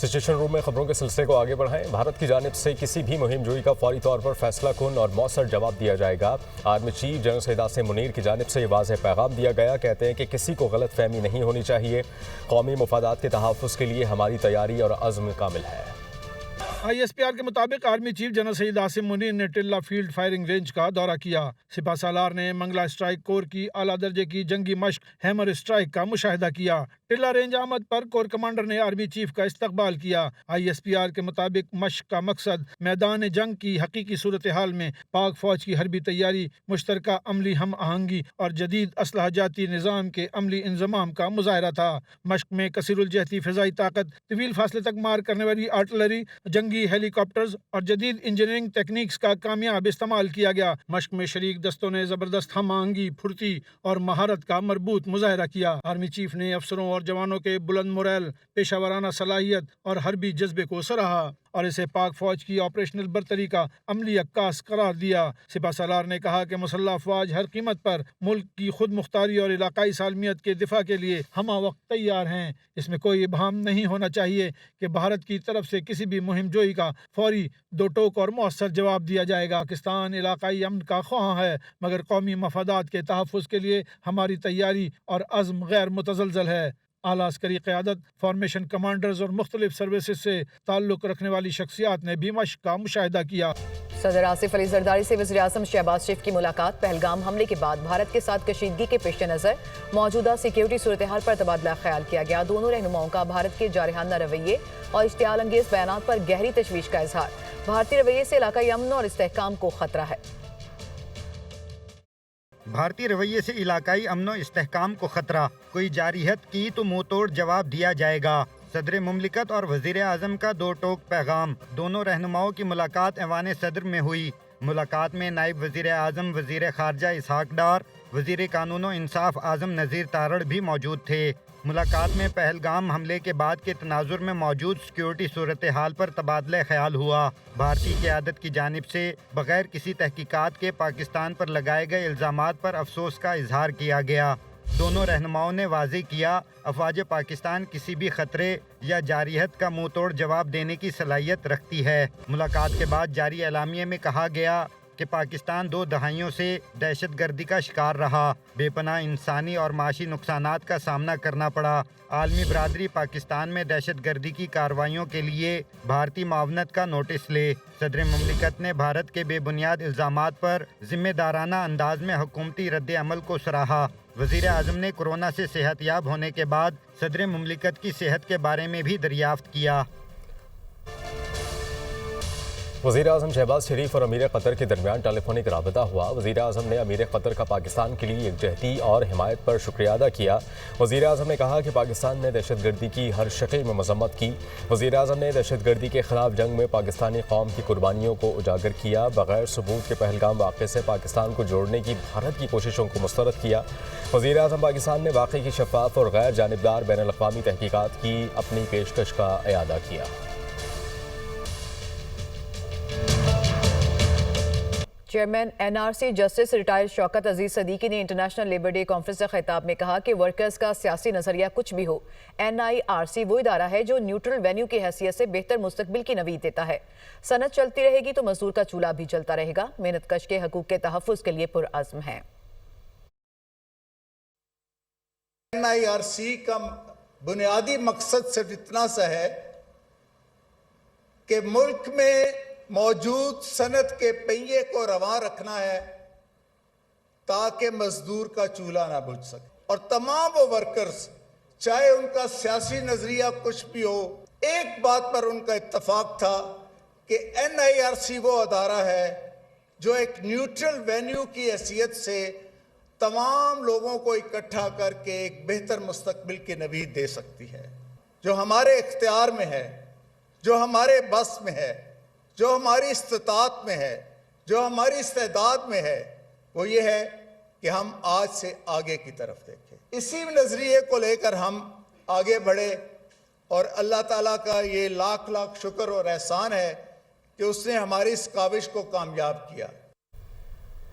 Situation روم میں خبروں کے سلسلے کو آگے بڑھائیں۔ بھارت کی جانب سے کسی بھی مہم جوئی کا فوری طور پر فیصلہ کن اور مؤثر جواب دیا جائے گا۔ Army chief general Syed Asim Munir کی جانب سے یہ واضح پیغام دیا گیا۔ کہتے ہیں کہ کسی کو غلط فہمی نہیں ہونی چاہیے۔ قومی مفادات کے تحفظ کے لیے ہماری تیاری اور عزم کامل ہے۔ ISPR کے مطابق army chief general Syed Asim Munir نے ٹلہ فیلڈ فائرنگ رینج کا دورہ کیا۔ سپہ سالار نے منگلا اسٹرائک کور کی اعلیٰ درجے کی جنگی مشق ہیمر اسٹرائک کا مشاہدہ کیا۔ ٹلہ رینج آمد پر کور کمانڈر نے آرمی چیف کا استقبال کیا۔ ISPR کے مطابق مشق کا مقصد میدان جنگ کی حقیقی صورتحال میں پاک فوج کی حربی تیاری، مشترکہ عملی ہم آہنگی اور جدید اسلحہ جاتی نظام کے عملی انضمام کا مظاہرہ تھا۔ مشق میں کثیر الجہتی فضائی طاقت، طویل فاصلے تک مار کرنے والی آرٹلری، جنگی ہیلی کاپٹرز اور جدید انجینئرنگ ٹیکنیکس کا کامیاب استعمال کیا گیا۔ مشق میں شریک دستوں نے زبردست ہم آہنگی، پھرتی اور مہارت کا مربوط مظاہرہ کیا۔ آرمی چیف نے افسروں اور جوانوں کے بلند موریل، پیشہ ورانہ صلاحیت اور حربی جذبے کو سراہا اور اسے پاک فوج کی آپریشنل برتری کا عملی عکاس قرار دیا۔ سپہ سالار نے کہا کہ مسلح افواج ہر قیمت پر ملک کی خود مختاری اور علاقائی سالمیت کے دفاع کے لیے ہمہ وقت تیار ہیں۔ اس میں کوئی ابہام نہیں ہونا چاہیے کہ بھارت کی طرف سے کسی بھی مہم جوئی کا فوری، دو ٹوک اور مؤثر جواب دیا جائے گا۔ پاکستان علاقائی امن کا خواہاں ہے، مگر قومی مفادات کے تحفظ کے لیے ہماری تیاری اور عزم غیر متزلزل ہے۔ اعلیٰ عسکری قیادت، فارمیشن کمانڈرز اور مختلف سروسز سے تعلق رکھنے والی شخصیات نے بھی مشق کا مشاہدہ کیا۔ صدر آصف علی زرداری سے وزیر اعظم شہباز شریف کی ملاقات۔ پہلگام حملے کے بعد بھارت کے ساتھ کشیدگی کے پیش نظر موجودہ سیکیورٹی صورتحال پر تبادلہ خیال کیا گیا۔ دونوں رہنماؤں کا بھارت کے جارحانہ رویے اور اشتعال انگیز بیانات پر گہری تشویش کا اظہار۔ بھارتی رویے سے علاقائی امن اور استحکام کو خطرہ ہے۔ بھارتی رویے سے علاقائی امن و استحکام کو خطرہ، کوئی جارحیت کی تو منہ توڑ جواب دیا جائے گا۔ صدر مملکت اور وزیر اعظم کا دو ٹوک پیغام۔ دونوں رہنماؤں کی ملاقات ایوان صدر میں ہوئی۔ ملاقات میں نائب وزیر اعظم وزیر خارجہ اسحاق ڈار، وزیر قانون و انصاف اعظم نذیر تارڑ بھی موجود تھے۔ ملاقات میں پہلگام حملے کے بعد کے تناظر میں موجود سیکیورٹی صورتحال پر تبادلہ خیال ہوا۔ بھارتی قیادت کی جانب سے بغیر کسی تحقیقات کے پاکستان پر لگائے گئے الزامات پر افسوس کا اظہار کیا گیا۔ دونوں رہنماؤں نے واضح کیا، افواج پاکستان کسی بھی خطرے یا جارحیت کا منہ توڑ جواب دینے کی صلاحیت رکھتی ہے۔ ملاقات کے بعد جاری اعلامیے میں کہا گیا کہ پاکستان 2 دہائیوں سے دہشت گردی کا شکار رہا، بے پناہ انسانی اور معاشی نقصانات کا سامنا کرنا پڑا۔ عالمی برادری پاکستان میں دہشت گردی کی کارروائیوں کے لیے بھارتی معاونت کا نوٹس لے۔ صدر مملکت نے بھارت کے بے بنیاد الزامات پر ذمہ دارانہ انداز میں حکومتی رد عمل کو سراہا۔ وزیر اعظم نے کورونا سے صحت یاب ہونے کے بعد صدر مملکت کی صحت کے بارے میں بھی دریافت کیا۔ وزیر اعظم شہباز شریف اور امیر قطر کے درمیان ٹیلی فونک رابطہ ہوا۔ وزیر اعظم نے امیر قطر کا پاکستان کے لیے یکجہتی اور حمایت پر شکریہ ادا کیا۔ وزیر اعظم نے کہا کہ پاکستان نے دہشت گردی کی ہر شکل میں مذمت کی۔ وزیر اعظم نے دہشت گردی کے خلاف جنگ میں پاکستانی قوم کی قربانیوں کو اجاگر کیا۔ بغیر ثبوت کے پہلگام واقعے سے پاکستان کو جوڑنے کی بھارت کی کوششوں کو مسترد کیا۔ وزیر اعظم پاکستان نے واقعے کی شفاف اور غیر جانبدار بین الاقوامی تحقیقات کی اپنی پیشکش کا اعادہ کیا۔ Chairman NRC justice retired Shaukat Aziz Siddiqui نے انٹرنیشنل لیبر ڈے کانفرنس سے خطاب میں کہا کہ ورکرز کا سیاسی نظریہ کچھ بھی ہو، NIRC وہ ادارہ ہے جو نیوٹرل وینیو کی حیثیت سے بہتر مستقبل کی نوید دیتا ہے۔ صنعت چلتی رہے گی تو مزدور کا چولہا بھی چلتا رہے گا۔ محنت کش کے حقوق کے تحفظ کے لیے پرعزم ہے۔ NIRC کا بنیادی مقصد صرف اتنا سا ہے کہ ملک میں موجود صنعت کے پہیے کو رواں رکھنا ہے تاکہ مزدور کا چولہا نہ بجھ سکے، اور تمام وہ ورکرز چاہے ان کا سیاسی نظریہ کچھ بھی ہو، ایک بات پر ان کا اتفاق تھا کہ NIRC وہ ادارہ ہے جو ایک نیوٹرل وینیو کی حیثیت سے تمام لوگوں کو اکٹھا کر کے ایک بہتر مستقبل کی نوید دے سکتی ہے۔ جو ہمارے اختیار میں ہے، جو ہمارے بس میں ہے، جو ہماری استطاعت میں ہے، جو ہماری استعداد میں ہے، وہ یہ ہے کہ ہم آج سے آگے کی طرف دیکھیں۔ اسی نظریے کو لے کر ہم آگے بڑھے، اور اللہ تعالیٰ کا یہ لاکھ لاکھ شکر اور احسان ہے کہ اس نے ہماری اس کاوش کو کامیاب کیا۔